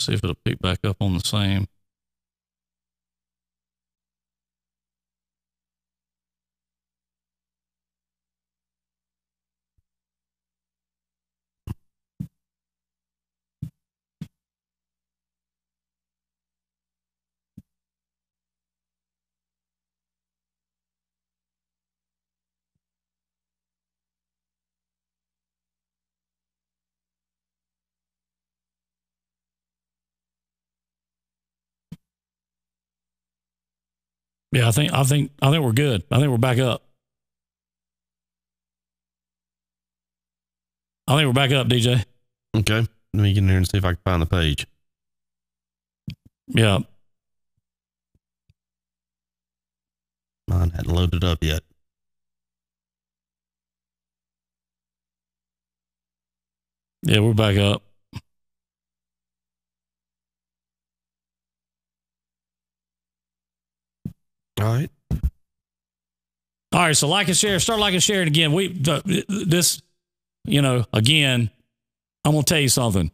see if it'll pick back up on the same. Yeah, I think we're good. I think we're back up. I think we're back up, DJ. Okay. Let me get in here and see if I can find the page. Yeah. Mine hadn't loaded up yet. Yeah, we're back up. All right. All right. So like and share, start liking and sharing again. Again, I'm going to tell you something.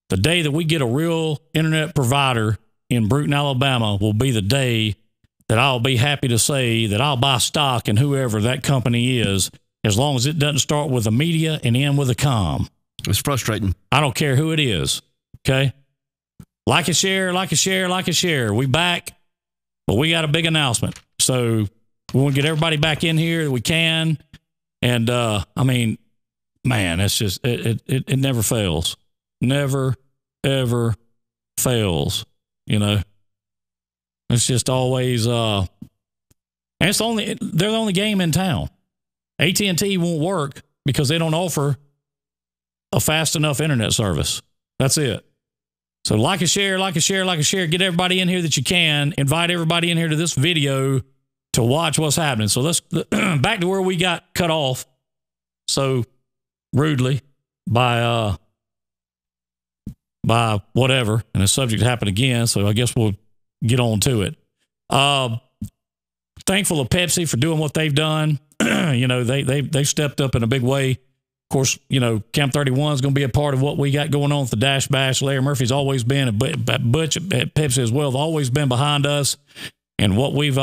The day that we get a real internet provider in Brewton, Alabama will be the day that I'll be happy to say that I'll buy stock in whoever that company is, as long as it doesn't start with a media and end with a com. It's frustrating. I don't care who it is. Okay. Like and share, like and share, like and share. We back, but we got a big announcement. So we want to get everybody back in here that we can. And, man, it's just, it never fails. Never, ever fails. It's just always, and they're the only game in town. AT&T won't work because they don't offer a fast enough internet service. That's it. So like and share, like and share, like and share. Get everybody in here that you can. Invite everybody in here to this video to watch what's happening. So let's back to where we got cut off so rudely by whatever, and the subject happened again. So I guess we'll get on to it. Thankful of Pepsi for doing what they've done. They've stepped up in a big way. Of course, Camp 31 is going to be a part of what we got going on with the Dash Bash. Larry Murphy's always been, Butch at Pepsi as well, have always been behind us and what we've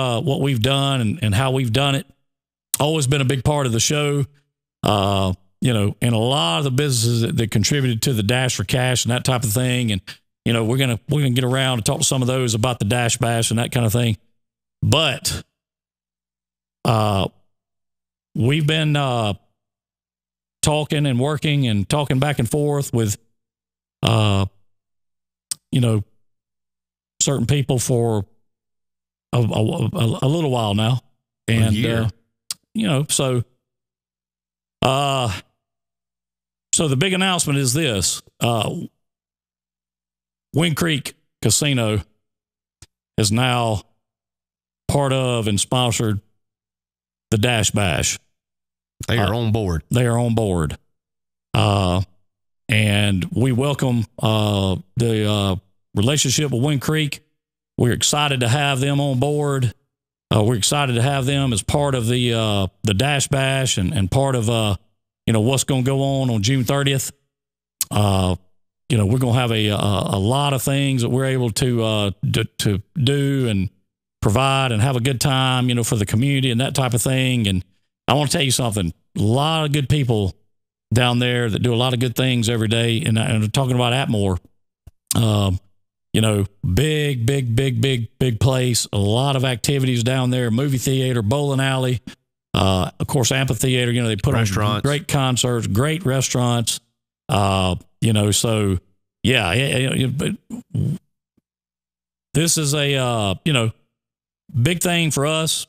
done and how we've done it. Always been a big part of the show. And a lot of the businesses that contributed to the Dash for Cash and that type of thing. And, we're gonna get around and talk to some of those about the Dash Bash and that kind of thing. But we've been talking and working and talking back and forth with, certain people for a little while now. And, so the big announcement is this, Wind Creek Casino is now part of and sponsored the Dash Bash. They are on board. They are on board. And we welcome the relationship with Wind Creek. We're excited to have them on board. We're excited to have them as part of the Dash Bash and part of what's going to go on June 30th. We're going to have a lot of things that we're able to do and provide and have a good time, for the community and that type of thing. And I want to tell you something, a lot of good people down there that do a lot of good things every day. And I'm talking about Atmore, big place, a lot of activities down there, movie theater, bowling alley, of course, amphitheater, they put on great concerts, great restaurants, so yeah, but this is a, big thing for us,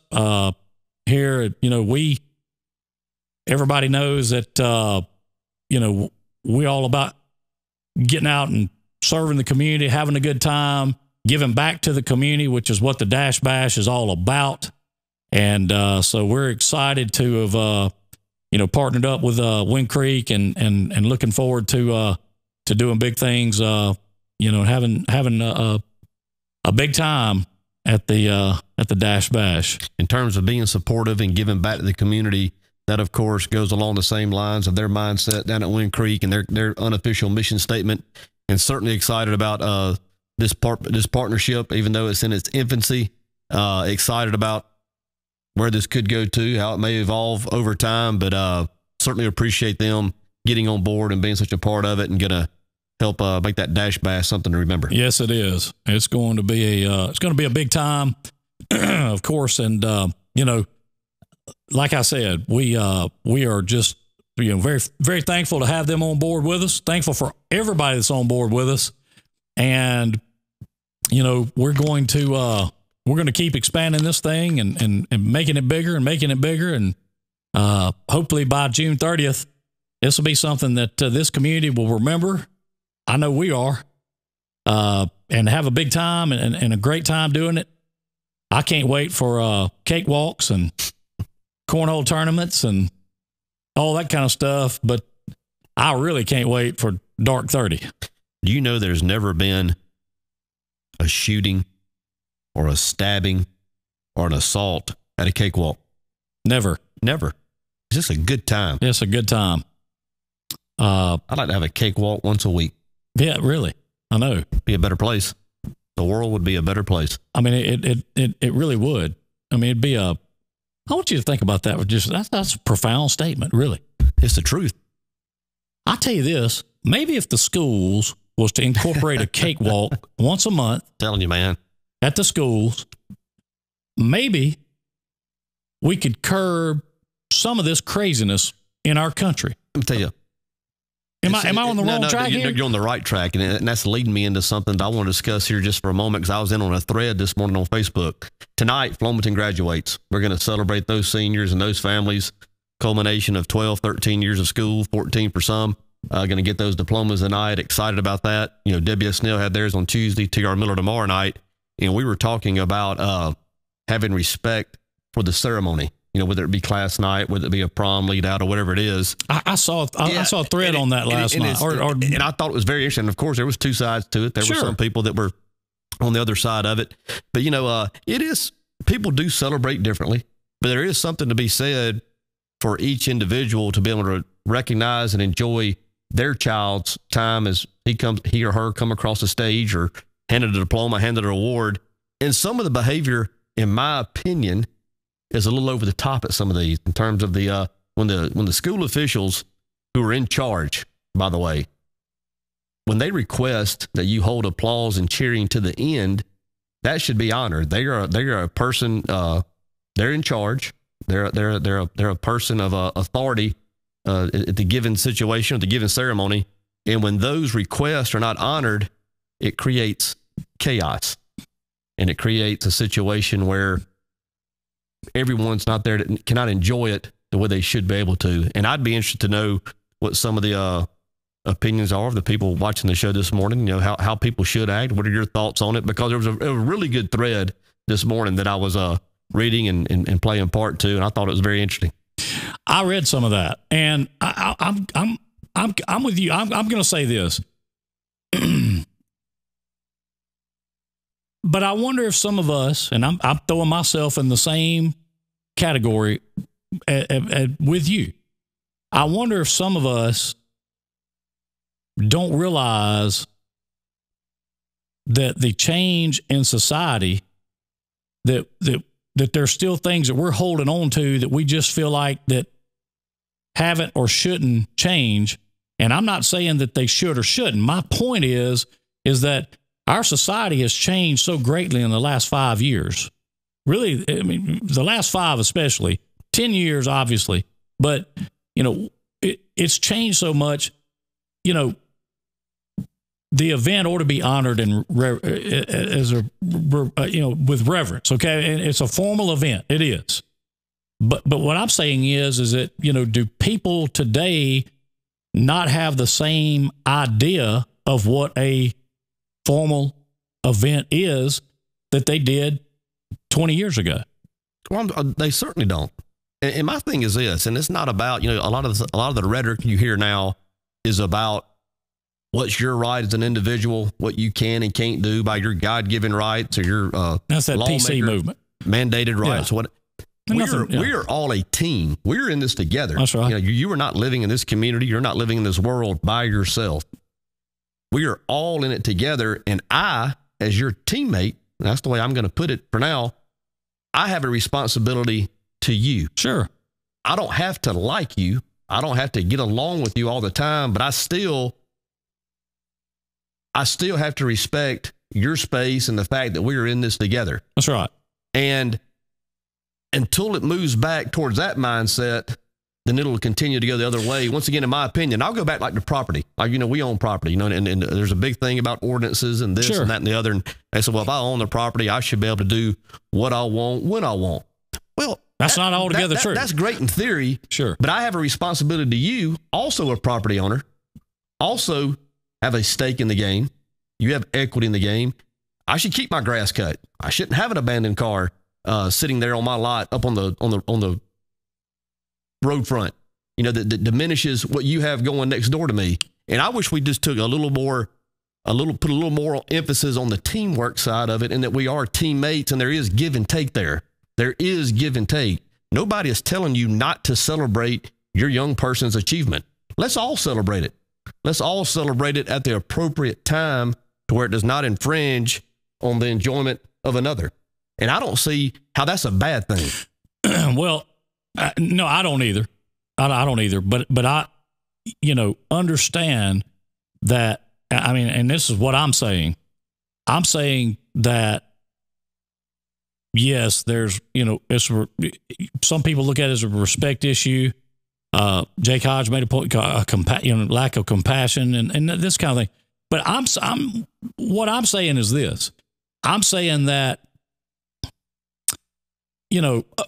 here. Everybody knows that, we all about getting out and serving the community, having a good time, giving back to the community, which is what the Dash Bash is all about. And so we're excited to have, partnered up with Wind Creek and looking forward to doing big things, having a big time at the Dash Bash. In terms of being supportive and giving back to the community, that of course goes along the same lines of their mindset down at Wind Creek and their unofficial mission statement and certainly excited about this partnership, even though it's in its infancy. Excited about where this could go to, how it may evolve over time, but certainly appreciate them getting on board and being such a part of it, and gonna help make that Dash Bash something to remember. Yes, it is. It's going to be a big time, of course, and you know, like I said, we are just, you know, very, very thankful to have them on board with us. Thankful for everybody that's on board with us, and you know, we're going to keep expanding this thing and making it bigger and making it bigger, and hopefully by June 30th, this will be something that this community will remember. I know we are, and have a big time and a great time doing it. I can't wait for cakewalks and cornhole tournaments and all that kind of stuff, but I really can't wait for Dark 30. Do you know there's never been a shooting or a stabbing or an assault at a cakewalk? Never. Never. It's just a good time. It's a good time. I'd like to have a cakewalk once a week. Yeah, really. I know. Be a better place. The world would be a better place. I mean, it really would. I mean, it'd be I want you to think about that. That's a profound statement, really. It's the truth. I tell you this, maybe if the schools was to incorporate a cakewalk once a month. Telling you, man. At the schools, maybe we could curb some of this craziness in our country. Let me tell you. Am I on the wrong track here? You're on the right track, and that's leading me into something that I want to discuss here just for a moment, because I was in on a thread this morning on Facebook. Tonight, Flomaton graduates. We're going to celebrate those seniors and those families. Culmination of 12, 13 years of school, 14 for some. Going to get those diplomas tonight. Excited about that. You know, WS Snell had theirs on Tuesday, TR Miller tomorrow night. And we were talking about having respect for the ceremony. You know, whether it be class night, whether it be a prom lead out or whatever it is. I saw a thread on that last night. And I thought it was very interesting. Of course, there was two sides to it. There were some people that were on the other side of it. But, you know, people do celebrate differently. But there is something to be said for each individual to be able to recognize and enjoy their child's time as he or her come across the stage or handed a diploma, handed an award. And some of the behavior, in my opinion, is a little over the top at some of these, in terms of the when the school officials who are in charge, by the way, when they request that you hold applause and cheering to the end, that should be honored. They are a person. They're in charge. They're a person of authority at the given situation, at the given ceremony. And when those requests are not honored, it creates chaos, and it creates a situation where everyone's not there, cannot enjoy it the way they should be able to. And I'd be interested to know what some of the opinions are of the people watching the show this morning. You know, how people should act. What are your thoughts on it? Because there was a really good thread this morning that I was reading and playing part to, and I thought it was very interesting. I read some of that, and I'm with you. I'm going to say this, but I wonder if some of us, and I'm throwing myself in the same category with you. I wonder if some of us don't realize that the change in society, that there's still things that we're holding on to that we just feel like that haven't or shouldn't change. And I'm not saying that they should or shouldn't. My point is that our society has changed so greatly in the last 5 years. Really, I mean, the last 5 especially, 10 years obviously, but you know, it's changed so much. You know, the event ought to be honored and with reverence. Okay, and it's a formal event. It is, but what I'm saying is that, you know, do people today not have the same idea of what a formal event is that they did 20 years ago? Well, they certainly don't. And my thing is this, and it's not about, you know, a lot of the rhetoric you hear now is about what's your right as an individual, what you can and can't do by your God-given rights or your that's that PC movement mandated rights. Yeah. We are all a team. We're in this together. That's right. You know, you are not living in this community. You're not living in this world by yourself. We are all in it together. And I, as your teammate, that's the way I'm going to put it for now, I have a responsibility to you. Sure. I don't have to like you. I don't have to get along with you all the time, but I still have to respect your space and the fact that we are in this together. That's right. And until it moves back towards that mindset, then it'll continue to go the other way. Once again, in my opinion, I'll go back like to property. Like, we own property, and there's a big thing about ordinances and this and that and the other. And they said, well, if I own the property, I should be able to do what I want when I want. Well, that's not altogether true. That's great in theory. Sure. But I have a responsibility to you, also a property owner, also have a stake in the game. You have equity in the game. I should keep my grass cut. I shouldn't have an abandoned car sitting there on my lot up on the road front, that diminishes what you have going next door to me. And I wish we just took put a little more emphasis on the teamwork side of it, and that we are teammates, and there is give and take there. There is give and take. Nobody is telling you not to celebrate your young person's achievement. Let's all celebrate it. Let's all celebrate it at the appropriate time to where it does not infringe on the enjoyment of another. And I don't see how that's a bad thing. Well, no, I don't either. I don't either. But I, understand that. I mean, and this is what I'm saying. I'm saying that, yes, there's, some people look at it as a respect issue. Jake Hodge made a point, lack of compassion and this kind of thing. But what I'm saying is this. I'm saying that,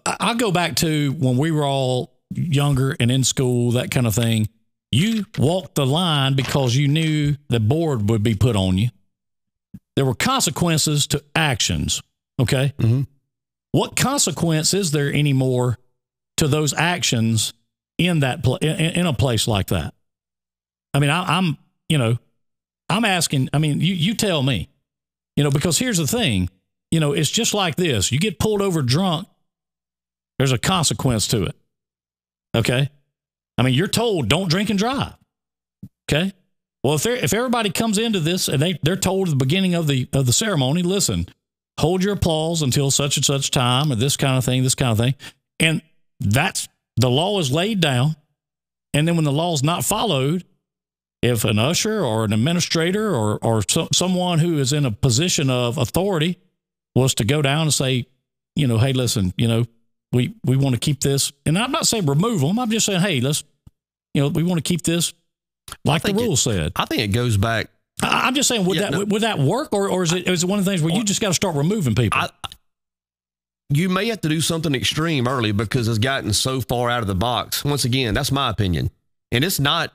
I go back to when we were all younger and in school, that kind of thing. You walked the line because you knew the board would be put on you. There were consequences to actions. Okay. Mm-hmm. What consequence is there anymore to those actions in that in a place like that? I mean, I'm asking. I mean, you tell me. Because here's the thing. It's just like this. You get pulled over drunk, there's a consequence to it. Okay? I mean, you're told don't drink and drive. Okay? Well, if everybody comes into this and they're told at the beginning of the ceremony, listen, hold your applause until such and such time, or this kind of thing. And that's the law is laid down. And then when the law is not followed, if an usher or an administrator or someone who is in a position of authority was to go down and say, hey, listen, we want to keep this. And I'm not saying remove them. I'm just saying, hey, let's, we want to keep this like the rule said. I think it goes back. I'm just saying, would that work? Or is it one of the things where you just got to start removing people? You may have to do something extreme early because it's gotten so far out of the box. Once again, that's my opinion. And it's not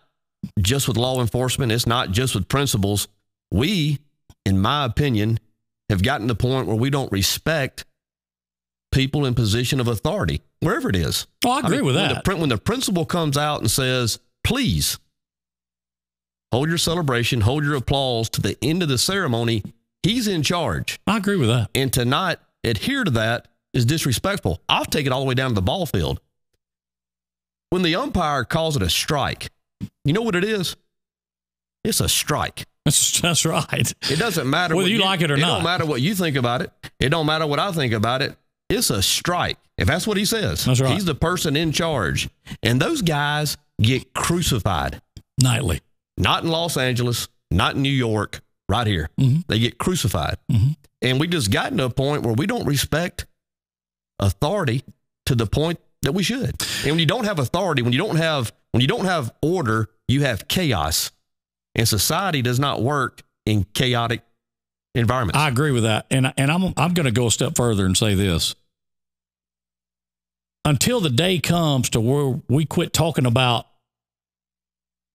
just with law enforcement. It's not just with principals. We, in my opinion, have gotten to the point where we don't respect people in position of authority, wherever it is. Oh, I agree with that. When the principal comes out and says, please hold your celebration, hold your applause to the end of the ceremony, he's in charge. I agree with that. And to not adhere to that is disrespectful. I'll take it all the way down to the ball field. When the umpire calls it a strike, you know what it is? It's a strike. That's right. It doesn't matter whether you like it or not. It don't matter what you think about it. It don't matter what I think about it. It's a strike. If that's what he says, that's right. He's the person in charge. And those guys get crucified. Nightly. Not in Los Angeles, not in New York, right here. Mm-hmm. They get crucified. Mm-hmm. And we just gotten to a point where we don't respect authority to the point that we should. And when you don't have authority, when you don't have order, you have chaos. And society does not work in chaotic environments. I agree with that. And I'm going to go a step further and say this. Until the day comes to where we quit talking about,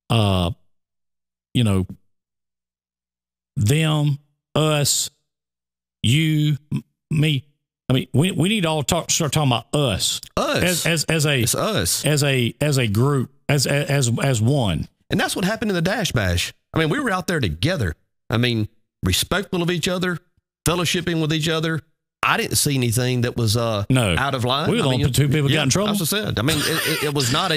them, us, you, me. I mean, we need to all start talking about us. Us. It's us. As a group, as one. And that's what happened in the Dash Bash. I mean, we were out there together. I mean, respectful of each other, fellowshipping with each other. I didn't see anything that was out of line. We were the only two people got in trouble. As I said, I mean, it was not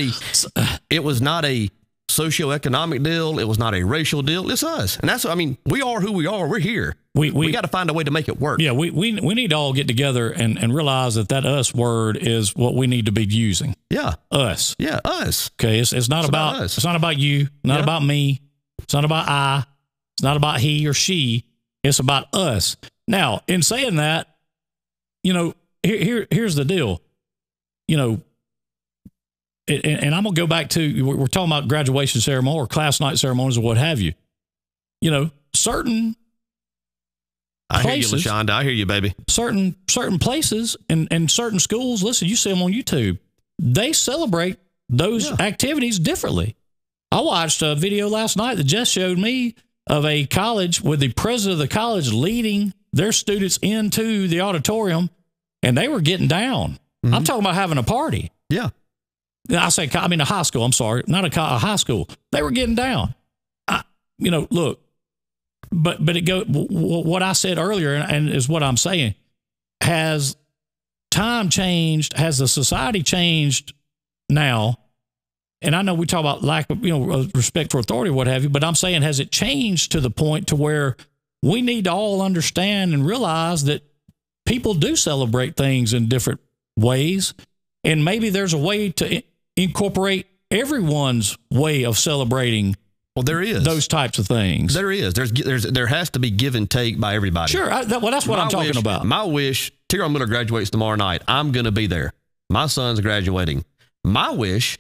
a socioeconomic deal. It was not a racial deal. It's us. And that's, I mean, we are who we are. We're here. We got to find a way to make it work. Yeah, we need to all get together and realize that us word is what we need to be using. Yeah. Us. Yeah, us. Okay, it's not about us. It's not about you, not about me. It's not about I. It's not about he or she. It's about us. Now, in saying that, you know, here's the deal. You know, and I'm going to go back to, we're talking about graduation ceremony or class night ceremonies or what have you. You know, certain places, I hear you, LaShonda. I hear you, baby. Certain places and certain schools, listen, you see them on YouTube, they celebrate those activities differently. I watched a video last night that just showed me of a college with the president of the college leading their students into the auditorium, and they were getting down. Mm-hmm. I'm talking about having a party. Yeah. I mean a high school. I'm sorry, not a high school. They were getting down. You know, look, but what I said earlier, and is what I'm saying, has time changed? Has the society changed now? And I know we talk about lack of, respect for authority, what have you, but I'm saying, has it changed to the point to where we need to all understand and realize that people do celebrate things in different ways, and maybe there's a way to incorporate everyone's way of celebrating. Well, there is those types of things. There is. There has to be give and take by everybody. Sure. That's what I'm talking about. My wish, Tyrone Miller graduates tomorrow night. I'm going to be there. My son's graduating. My wish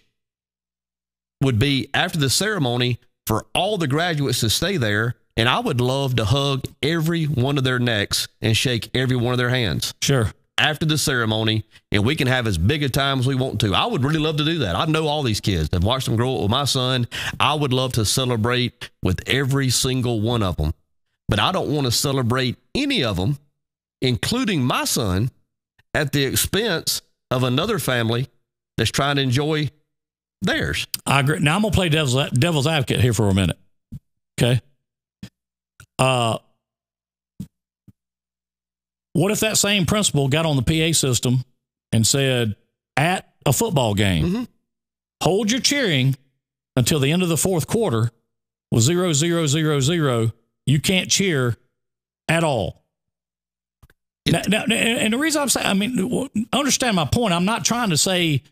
would be after the ceremony for all the graduates to stay there, and I would love to hug every one of their necks and shake every one of their hands. Sure. After the ceremony, and we can have as big a time as we want to. I would really love to do that. I know all these kids. I've watched them grow up with my son. I would love to celebrate with every single one of them. But I don't want to celebrate any of them, including my son, at the expense of another family that's trying to enjoy theirs. I agree. Now, I'm going to play devil's advocate here for a minute. Okay. What if that same principal got on the PA system and said, at a football game, hold your cheering until the end of the fourth quarter with 0-0-0-0. You can't cheer at all. Now, and the reason I'm saying, I mean, understand my point. I'm not trying to say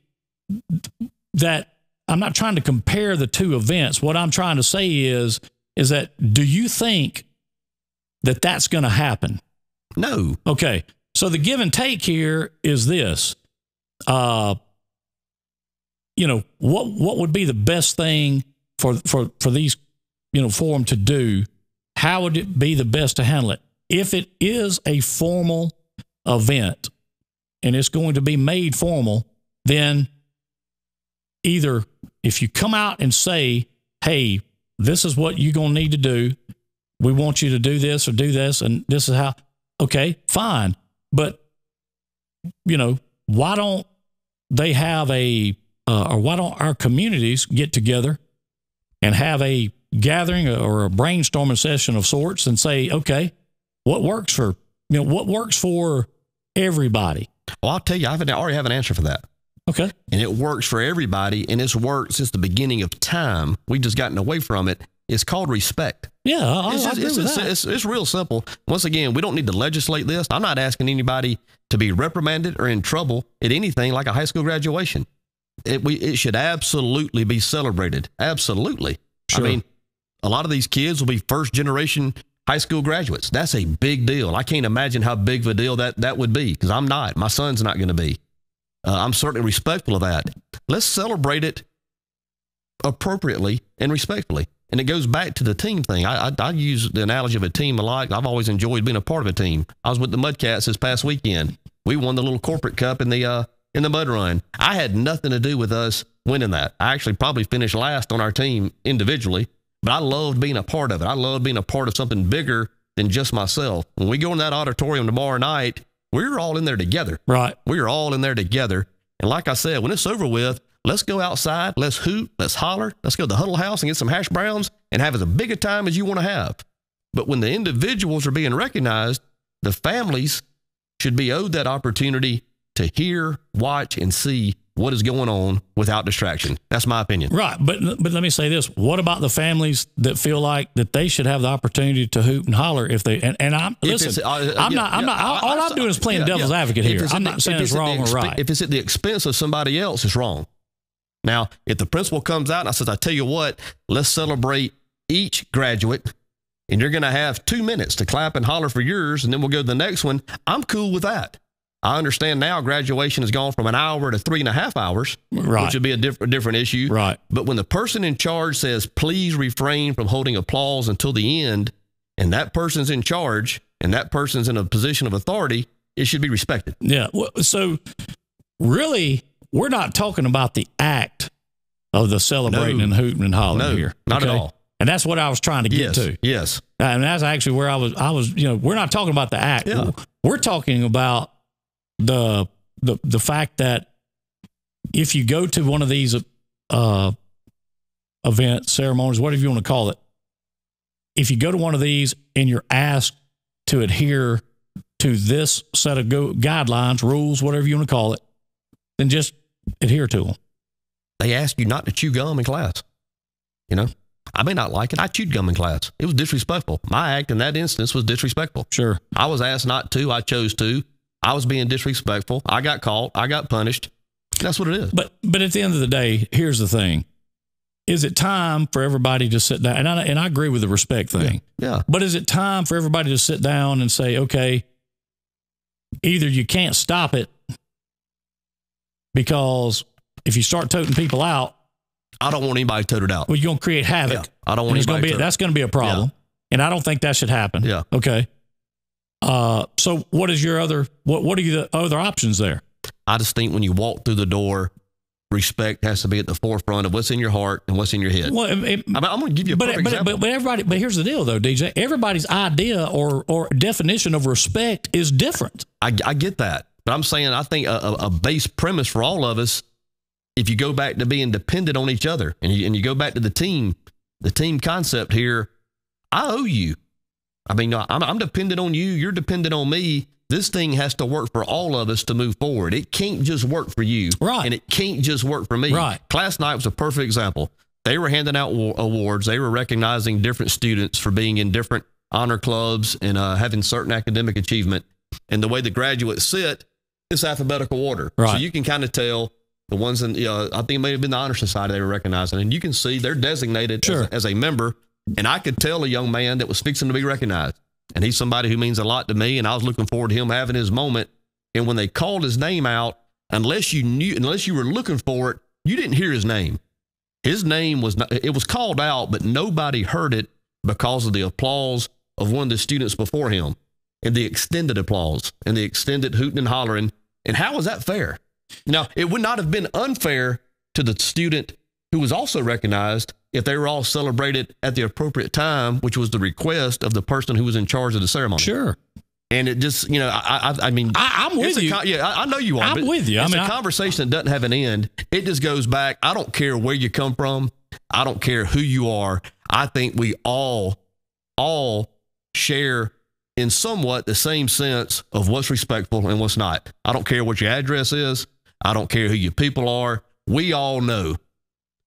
that, I'm not trying to compare the two events. What I'm trying to say is that, do you think that that's going to happen? No. Okay. So the give and take here is this. What would be the best thing for these, for them to do? How would it be the best to handle it? If it is a formal event and it's going to be made formal, then either if you come out and say, hey, this is what you're going to need to do. We want you to do this or do this, and this is how. Okay, fine. But, why don't they have or why don't our communities get together and have a gathering or a brainstorming session of sorts and say, okay, what works for everybody? Well, I'll tell you, I already have an answer for that. Okay. And it works for everybody, and it's worked since the beginning of time. We've just gotten away from it. It's called respect. Yeah, it's real simple. Once again, we don't need to legislate this. I'm not asking anybody to be reprimanded or in trouble at anything like a high school graduation. It should absolutely be celebrated. Absolutely. Sure. I mean, a lot of these kids will be first generation high school graduates. That's a big deal. I can't imagine how big of a deal that would be, because I'm not. My son's not going to be. I'm certainly respectful of that. Let's celebrate it appropriately and respectfully. And it goes back to the team thing. I use the analogy of a team a lot. I've always enjoyed being a part of a team. I was with the Mudcats this past weekend. We won the little corporate cup in the mud run. I had nothing to do with us winning that. I actually probably finished last on our team individually, but I loved being a part of it. I loved being a part of something bigger than just myself. When we go in that auditorium tomorrow night, we're all in there together. Right. We're all in there together. And like I said, when it's over with, let's go outside, let's hoot, let's holler, let's go to the Huddle House and get some hash browns and have as big a time as you want to have. But when the individuals are being recognized, the families should be owed that opportunity to hear, watch, and see what is going on without distraction. That's my opinion. Right. But let me say this. What about the families that feel like that they should have the opportunity to hoot and holler if they, and I'm, listen, I'm doing is playing devil's advocate here. I'm not saying it's wrong or right. If it's at the expense of somebody else, it's wrong. Now, if the principal comes out and I says, I tell you what, let's celebrate each graduate and you're going to have 2 minutes to clap and holler for yours, and then we'll go to the next one, I'm cool with that. I understand now graduation has gone from an hour to 3.5 hours, right, which would be a different issue. Right. But when the person in charge says, please refrain from holding applause until the end, and that person's in charge and that person's in a position of authority, it should be respected. Yeah. Well, so really, we're not talking about the act of the celebrating and hooting and hollering here. Not at all. And that's what I was trying to get to. Yes. And that's actually where I was, we're not talking about the act. Yeah. We're talking about the fact that if you go to one of these events, ceremonies, whatever you want to call it, if you go to one of these and you're asked to adhere to this set of guidelines, rules, whatever you want to call it, then just adhere to them. They ask you not to chew gum in class. I may not like it. I chewed gum in class. It was disrespectful. My act in that instance was disrespectful. Sure. I was asked not to. I chose to. I was being disrespectful. I got caught. I got punished. That's what it is. But at the end of the day, here's the thing. Is it time for everybody to sit down? And I agree with the respect thing. Yeah. But is it time for everybody to sit down and say, okay, either you can't stop it because if you start toting people out, I don't want anybody toted out. Well, you're going to create havoc. Yeah. I don't want anybody that's going to be a problem. Yeah. And I don't think that should happen. Yeah. Okay. So what is your what are the other options there? I just think when you walk through the door, respect has to be at the forefront of what's in your heart and what's in your head. Well, I'm going to give you a perfect example. But here's the deal though, DJ, everybody's idea or definition of respect is different. I get that. But I'm saying, I think a base premise for all of us, if you go back to being dependent on each other and you go back to the team concept here, I owe you. I mean, I'm dependent on you. You're dependent on me. This thing has to work for all of us to move forward. It can't just work for you. Right. And it can't just work for me. Right. Class night was a perfect example. They were handing out awards. They were recognizing different students for being in different honor clubs and having certain academic achievement. And the way the graduates sit, it's alphabetical order. Right. So you can kind of tell the ones in, I think it may have been the Honor Society they were recognizing. And you can see they're designated as a member. And I could tell a young man that was fixing to be recognized. And he's somebody who means a lot to me. And I was looking forward to him having his moment. And when they called his name out, unless you were looking for it, you didn't hear his name. His name was not, it was called out, but nobody heard it because of the applause of one of the students before him and the extended applause and the extended hooting and hollering. And how was that fair? Now, it would not have been unfair to the student who was also recognized if they were all celebrated at the appropriate time, which was the request of the person who was in charge of the ceremony. Sure. And it just, I mean, I'm with you. I know you are. I'm with you. It's a conversation that doesn't have an end. It just goes back. I don't care where you come from. I don't care who you are. I think we all share in somewhat the same sense of what's respectful and what's not. I don't care what your address is. I don't care who your people are. We all know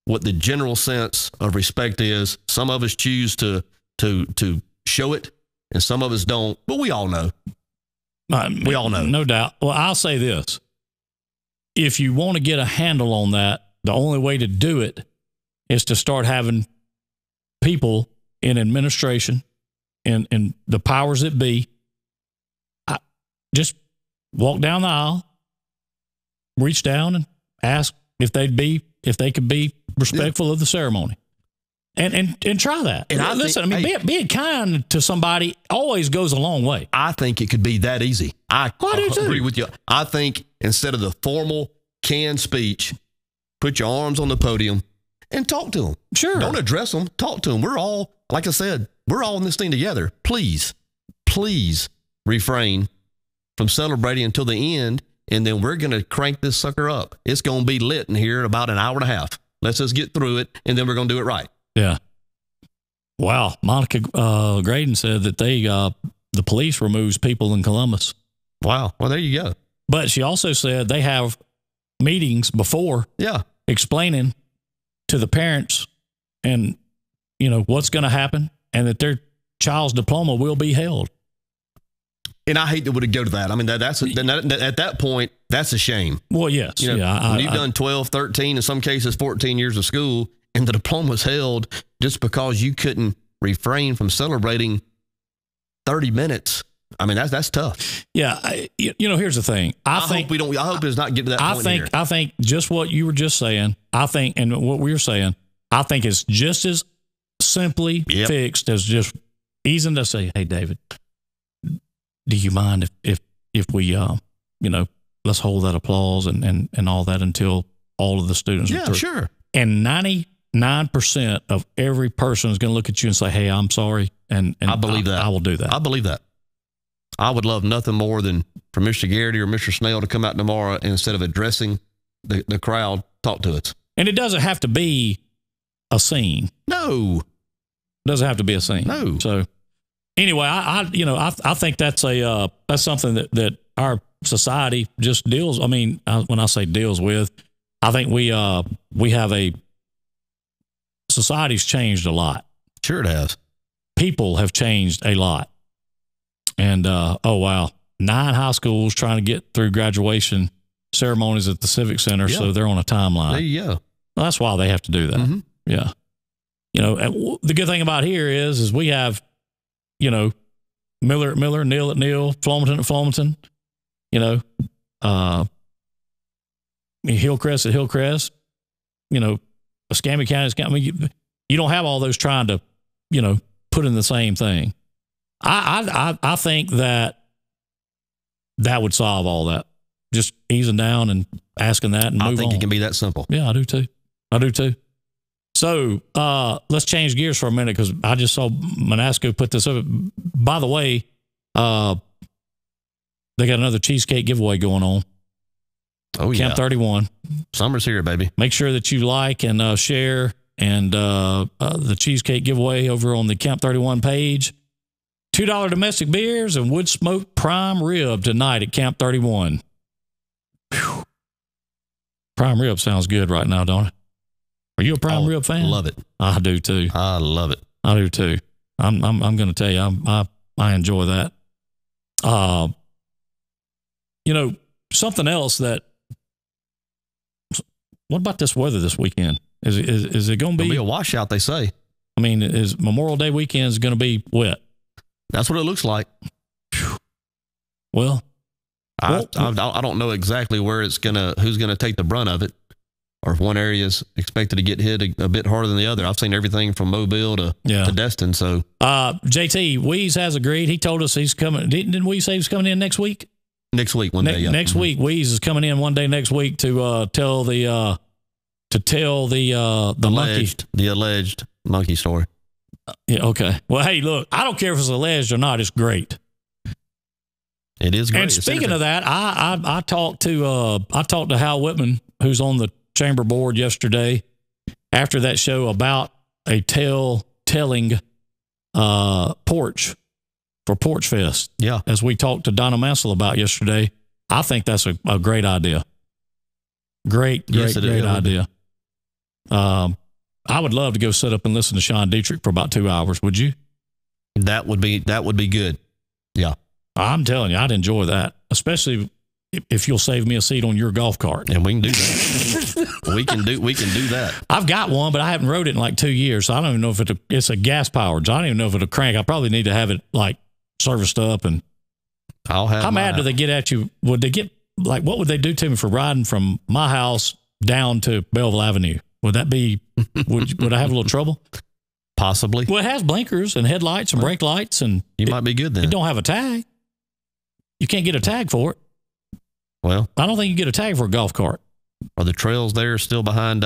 what the general sense of respect is. Some of us choose to show it, and some of us don't, but we all know. We all know. No doubt. Well, I'll say this. If you want to get a handle on that, the only way to do it is to start having people in administration and the powers that be just walk down the aisle, reach down and ask if they could be respectful of the ceremony. And try that. And listen, being kind to somebody always goes a long way. I think it could be that easy. I do too. Agree with you. I think instead of the formal canned speech, put your arms on the podium and talk to them. Sure. Don't address them. Talk to them. We're all, like I said, we're all in this thing together. Please refrain from celebrating until the end, and then we're going to crank this sucker up. It's going to be lit in here in about an hour and a half. Let's just get through it, and then we're going to do it right. Yeah. Wow. Monica Graydon said that the police removes people in Columbus. Wow. Well, there you go. But she also said they have meetings before, explaining to the parents and, what's going to happen and that their child's diploma will be held. And I hate that would go to that. I mean, at that point, that's a shame. Well, yes. When you've done 12, 13, in some cases 14 years of school, and the diploma's held just because you couldn't refrain from celebrating 30 minutes. I mean, that's tough. Yeah. Here's the thing. I hope it's not getting to that point here. I think just what you were just saying, and what we were saying, I think it's just as simply fixed as just easing to say, hey, David, do you mind if we, let's hold that applause and all that until all of the students are through. Sure. And 99% of every person is going to look at you and say, hey, I'm sorry. And I believe that. I will do that. I believe that. I would love nothing more than for Mr. Garrity or Mr. Snell to come out tomorrow and instead of addressing the crowd, talk to us. And it doesn't have to be a scene. No. It doesn't have to be a scene. No. So anyway, I think that's something that our society just deals. I mean, when I say deals with, I think we have society's changed a lot. Sure it has. People have changed a lot. And, 9 high schools trying to get through graduation ceremonies at the Civic Center. So they're on a timeline. There you go. Well, that's why they have to do that. Mm-hmm. Yeah. And the good thing about here is we have, Miller at Miller, Neal at Neal, Flomaton at Flomaton, Hillcrest at Hillcrest, Escambia County. I mean, you don't have all those trying to, put in the same thing. I think that would solve all that. Just easing down and asking that and move on. I think it can be that simple. Yeah, I do too. So let's change gears for a minute because I just saw Manasco put this up. By the way, they got another cheesecake giveaway going on. Oh, yeah. Camp 31. Summer's here, baby. Make sure that you like and share and the cheesecake giveaway over on the Camp 31 page. $2 domestic beers and wood smoked prime rib tonight at Camp 31. Whew. Prime rib sounds good right now, don't it? Are you a prime rib fan? Love it. I do too. I love it. I do too. I'm going to tell you, I enjoy that. Something else that. What about this weather this weekend? Is it going to be a washout? They say. I mean, is Memorial Day weekend is going to be wet? That's what it looks like. Well, I don't know exactly who's gonna take the brunt of it, or if one area is expected to get hit a bit harder than the other. I've seen everything from Mobile to Destin. So, JT Weeze has agreed. He told us he's coming. Didn't Weeze say he's coming in next week? Next week, one day. Yeah. Next week, Weeze is coming in one day next week to tell the alleged monkey story. Yeah. Okay. Well, hey, look, I don't care if it's alleged or not. It's great. It is great. And speaking of that, I talked to Hal Whitman, who's on the chamber board yesterday, after that show about a telling porch for Porch Fest. Yeah. As we talked to Donna Mansell about yesterday, I think that's a great idea. Great idea. I would love to go sit up and listen to Sean Dietrich for about 2 hours. Would you? That would be good. Yeah. I'm telling you, I'd enjoy that, especially if you'll save me a seat on your golf cart. And we can do that. we can do that. I've got one, but I haven't rode it in like 2 years. So I don't even know if it's a gas powered. So I don't even know if it'll crank. I probably need to have it like serviced up. And how mad do they get at you? Would they get like, what would they do to me for riding from my house down to Belleville Avenue? Would that be, would I have a little trouble? Possibly. Well, it has blinkers and headlights and brake lights, and you might be good then. It don't have a tag. You can't get a tag for it. Well, I don't think you get a tag for a golf cart. Are the trails there still behind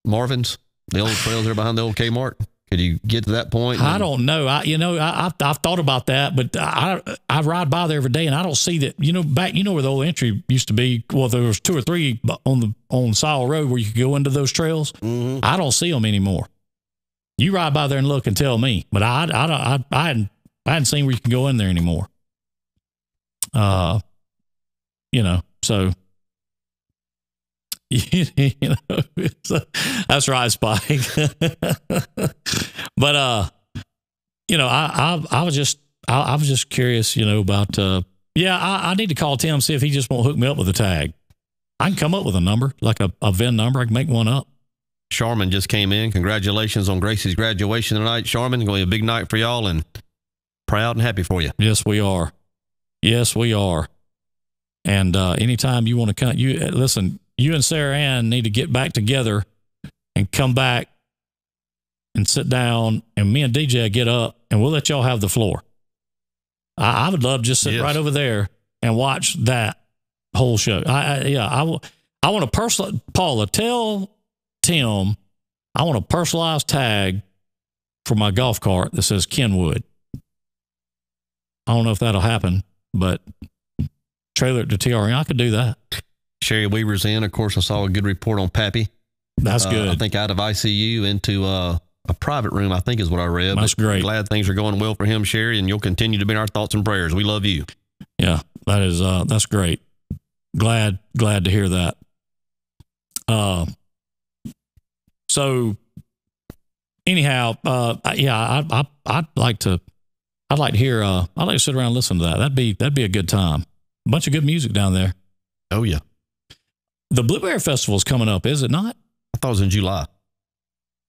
Marvin's? The old trails there behind the old Kmart? Could you get to that point? I don't know. I've thought about that, but I ride by there every day, and I don't see that. Back where the old entry used to be. Well, there was 2 or 3 on Sile Road where you could go into those trails. Mm-hmm. I don't see them anymore. You ride by there and look and tell me, but I hadn't seen where you can go in there anymore. So That's right, Spike. But I was just curious, about I need to call Tim, see if he just won't hook me up with a tag. I can come up with a number, like a VIN number. I can make one up. Sharman just came in. Congratulations on Gracie's graduation tonight, Sharman. Going to be a big night for y'all, and proud and happy for you. Yes, we are. Yes, we are. And anytime you want to come, listen, you and Sarah Ann need to get back together and come back and sit down, and me and DJ get up, and we'll let y'all have the floor. I would love to just sit right over there and watch that whole show. I want to personal, Paula, tell Tim I want a personalized tag for my golf cart that says Kenwood. I don't know if that'll happen, but trailer it to TRN. I could do that. Sherry Weaver's in. Of course, I saw a good report on Pappy. That's good. I think out of ICU into a private room, I think is what I read. That's great. Glad things are going well for him, Sherry, and you'll continue to be in our thoughts and prayers. We love you. Yeah, that's great. Glad to hear that. So anyhow, I'd like to hear, I'd like to sit around and listen to that. That'd be a good time. A bunch of good music down there. Oh yeah. The Blueberry Festival is coming up, is it not? I thought it was in July.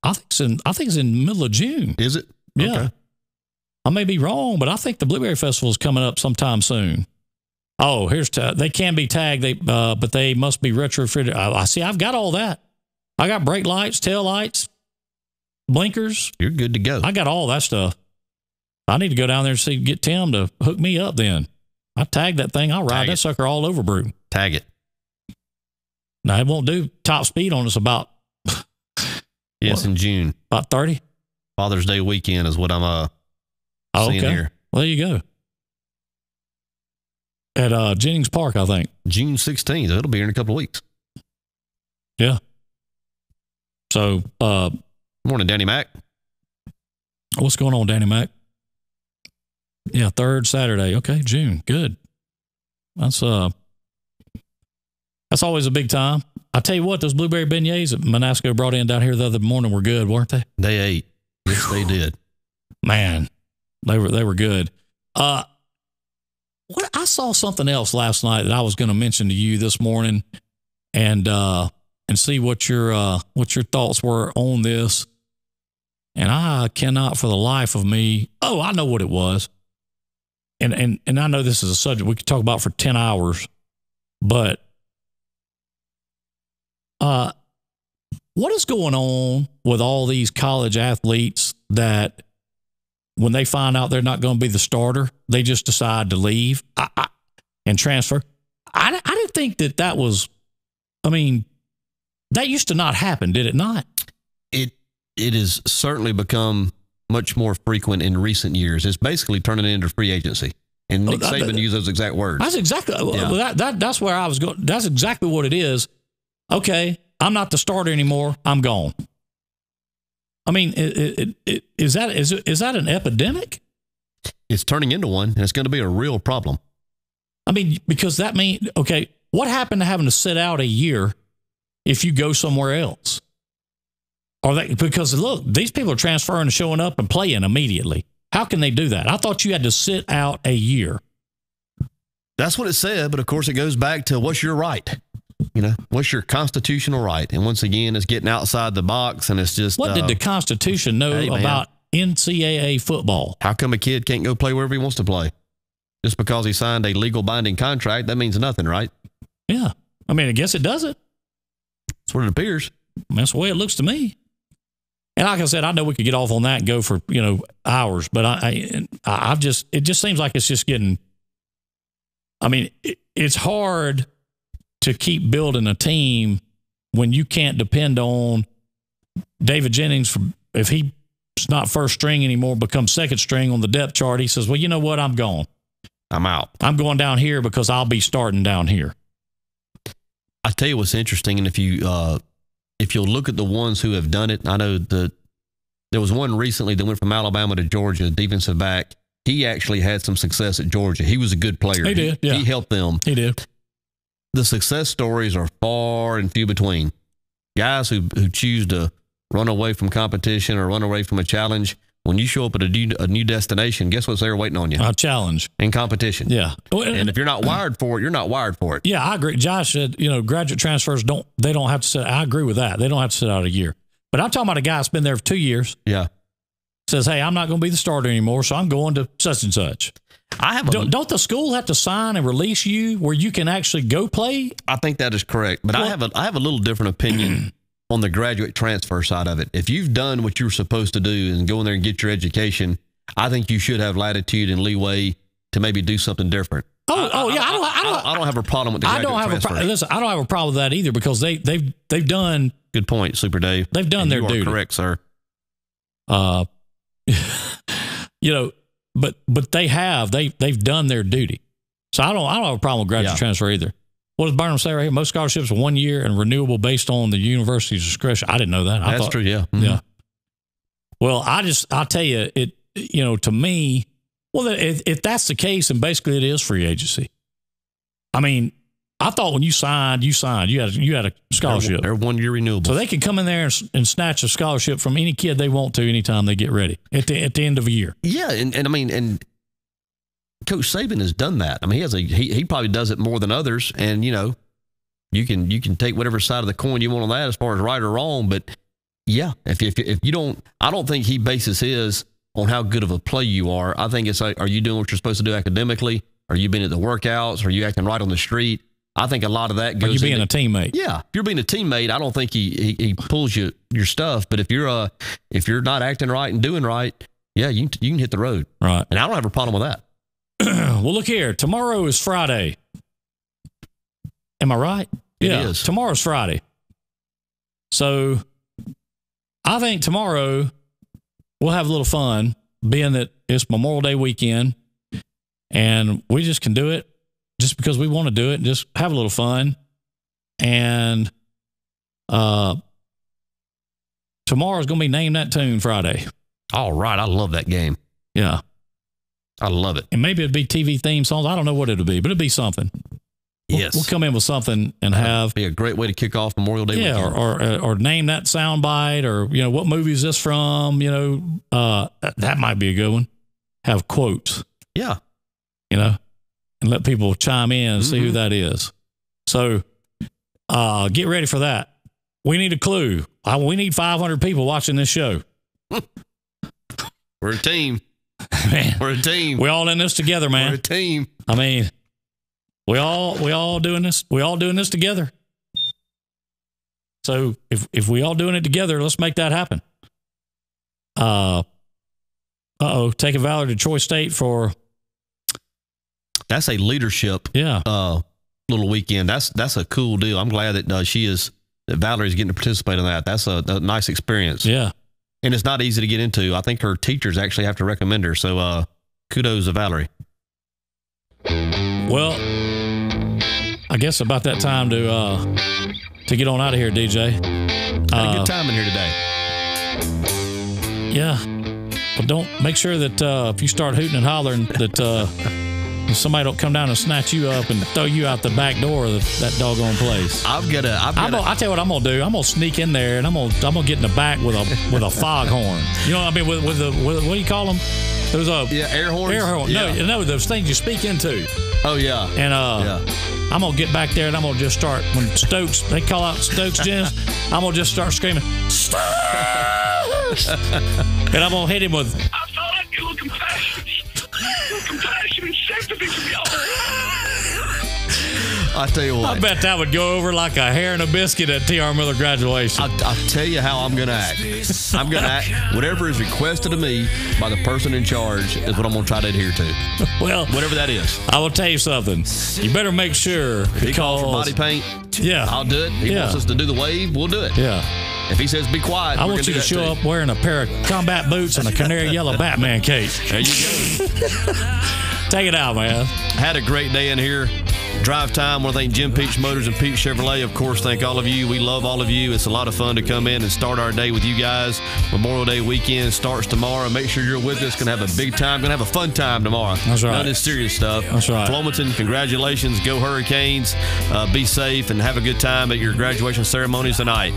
I think it's in the middle of June. Is it? Yeah. Okay. I may be wrong, but I think the Blueberry Festival is coming up sometime soon. Oh, they can be tagged, but they must be retrofitted. I see. I've got all that. I got brake lights, tail lights, blinkers. You're good to go. I got all that stuff. I need to go down there and get Tim to hook me up then. I tag that thing. I'll ride that sucker all over Brew. Tag it. Now, it won't do top speed on us about... Yes, in June. About 30? Father's Day weekend is what I'm seeing here. Well, there you go. At Jennings Park, I think. June 16th. It'll be here in a couple of weeks. Yeah. So... Morning, Danny Mac. What's going on, Danny Mac? Yeah, 3rd Saturday. Okay, June. Good. That's always a big time. I tell you what, those blueberry beignets that Manasco brought in down here the other morning were good, weren't they? They ate. Yes, they did. Man, they were good. I saw something else last night that I was going to mention to you this morning, and see what your thoughts were on this. And I cannot for the life of me. Oh, I know what it was. And I know this is a subject we could talk about for 10 hours, but what is going on with all these college athletes that when they find out they're not going to be the starter, they just decide to leave and transfer? I didn't think that was, I mean, that used to not happen, did it not? It has certainly become much more frequent in recent years. It's basically turning into free agency. And Nick Saban used those exact words. That's exactly, that's where I was going. That's exactly what it is. Okay, I'm not the starter anymore. I'm gone. I mean, is that an epidemic? It's turning into one, and it's going to be a real problem. I mean, because that means, okay, what happened to having to sit out a year if you go somewhere else? Because look, these people are transferring and showing up and playing immediately. How can they do that? I thought you had to sit out a year. That's what it said, but of course it goes back to what's your right? What's your constitutional right? And once again, it's getting outside the box, and it's just... What did the Constitution know about NCAA football? How come a kid can't go play wherever he wants to play? Just because he signed a legal binding contract, that means nothing, right? Yeah. I mean, I guess it doesn't. That's what it appears. That's the way it looks to me. And like I said, I know we could get off on that and go for, hours, but it just seems like it's just getting, I mean, it's hard to keep building a team when you can't depend on David Jennings. If he's not first string anymore, becomes second string on the depth chart, he says, well, you know what? I'm gone. I'm out. I'm going down here because I'll be starting down here. I tell you what's interesting, and if you'll look at the ones who have done it, I know there was one recently that went from Alabama to Georgia, defensive back. He actually had some success at Georgia. He was a good player. He did. Yeah. He helped them. He did. the success stories are far and few between. Guys who choose to run away from competition or run away from a challenge, when you show up at a new destination, guess what's there waiting on you? A challenge. And competition. Yeah. And if you're not wired for it, you're not wired for it. Yeah, I agree. Josh said, graduate transfers don't have to sit. I agree with that. They don't have to sit out a year. But I'm talking about a guy that's been there for 2 years. Yeah. Says, hey, I'm not going to be the starter anymore, so I'm going to such and such. Don't the school have to sign and release you where you can actually go play? I think that is correct. But I have a little different opinion on the graduate transfer side of it. If you've done what you're supposed to do and go in there and get your education, I think you should have latitude and leeway to maybe do something different. I don't have a problem with the graduate transfer. Listen, I don't have a problem with that either because they've done. Good point, Super Dave. They've done their duty. You are correct, sir. But they've done their duty. So I don't have a problem with graduate transfer either. What does Burnham say right here? Most scholarships are 1 year and renewable based on the university's discretion. I didn't know that. That's true. Yeah. Mm-hmm. Yeah. Well, I'll tell you, to me, well, if that's the case, then basically it is free agency. I mean, I thought when you signed, you had a scholarship. They're 1 year renewable. So they can come in there and snatch a scholarship from any kid they want to anytime they get ready at the end of a year. Yeah. And I mean, and Coach Saban has done that. I mean, he probably does it more than others. And, you can take whatever side of the coin you want on that as far as right or wrong. But yeah, if you don't, I don't think he bases his on how good of a play you are. I think it's like, are you doing what you're supposed to do academically? Are you being at the workouts? Are you acting right on the street? I think a lot of that goes. Are you being a teammate? Yeah, if you're being a teammate, I don't think he pulls your stuff. But if you're not acting right and doing right, yeah, you can hit the road. Right. And I don't have a problem with that. Well, look here. Tomorrow is Friday. Am I right? It is. Tomorrow's Friday. So I think tomorrow we'll have a little fun, being that it's Memorial Day weekend, and we just can do it just because we want to do it and just have a little fun. And tomorrow's going to be Name That Tune Friday. All right. I love that game. Yeah. I love it. And maybe it'd be TV theme songs. I don't know what it'll be, but it'll be something. Yes. We'll come in with something and have. Be a great way to kick off Memorial Day weekend. Or name that soundbite, or, what movie is this from? That might be a good one. Have quotes. Yeah. And let people chime in and see who that is. So get ready for that. We need a clue. We need 500 people watching this show. We're a team. Man, we're a team. We all in this together, man. We're a team. I mean, we all doing this. We all doing this together. So if we all doing it together, let's make that happen. Take a Valor to Troy State for. That's a leadership. Yeah. Little weekend. That's a cool deal. I'm glad that that Valerie's getting to participate in that. That's a nice experience. Yeah. And it's not easy to get into. I think her teachers actually have to recommend her. So kudos to Valerie. Well, I guess about that time to get on out of here, DJ. Had a good time in here today. Yeah. But don't make sure that if you start hooting and hollering that somebody don't come down and snatch you up and throw you out the back door of that doggone place. I tell you what I'm gonna do. I'm gonna sneak in there and I'm gonna get in the back with a foghorn. You know what I mean? With what do you call them? Those air horns. Air horn. Yeah. No, those things you speak into. Oh yeah. And I'm gonna get back there and I'm gonna just start when they call out Stokes Jens. I'm gonna just start screaming Stokes, and I'm gonna hit him with. I felt like you were compassion and sympathy for me. I tell you what. I bet that would go over like a hair and a biscuit at T.R. Miller graduation. I'll tell you how I'm going to act. I'm going to act. Whatever is requested of me by the person in charge is what I'm going to try to adhere to. Well, whatever that is. I will tell you something. You better make sure. If he calls for body paint, yeah, I'll do it. He wants us to do the wave, we'll do it. Yeah. If he says be quiet, I want you to show up wearing a pair of combat boots and a canary yellow Batman cape. There you go. Take it out, man. Had a great day in here. Drive Time. I want to thank Jim Peach Motors and Peach Chevrolet. Of course, thank all of you. We love all of you. It's a lot of fun to come in and start our day with you guys. Memorial Day weekend starts tomorrow. Make sure you're with us. Going to have a big time. Going to have a fun time tomorrow. That's right. None of this serious stuff. That's right. Flomaton, congratulations. Go Hurricanes. Be safe and have a good time at your graduation ceremonies tonight.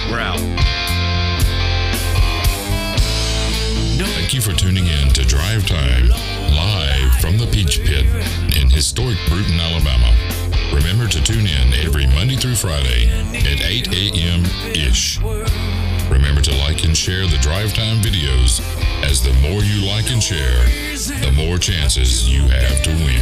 We're out. Thank you for tuning in to Drive Time, live from the Peach Pit in historic Brewton, Alabama. Remember to tune in every Monday through Friday at 8 a.m.-ish. Remember to like and share the Drive Time videos, as the more you like and share, the more chances you have to win.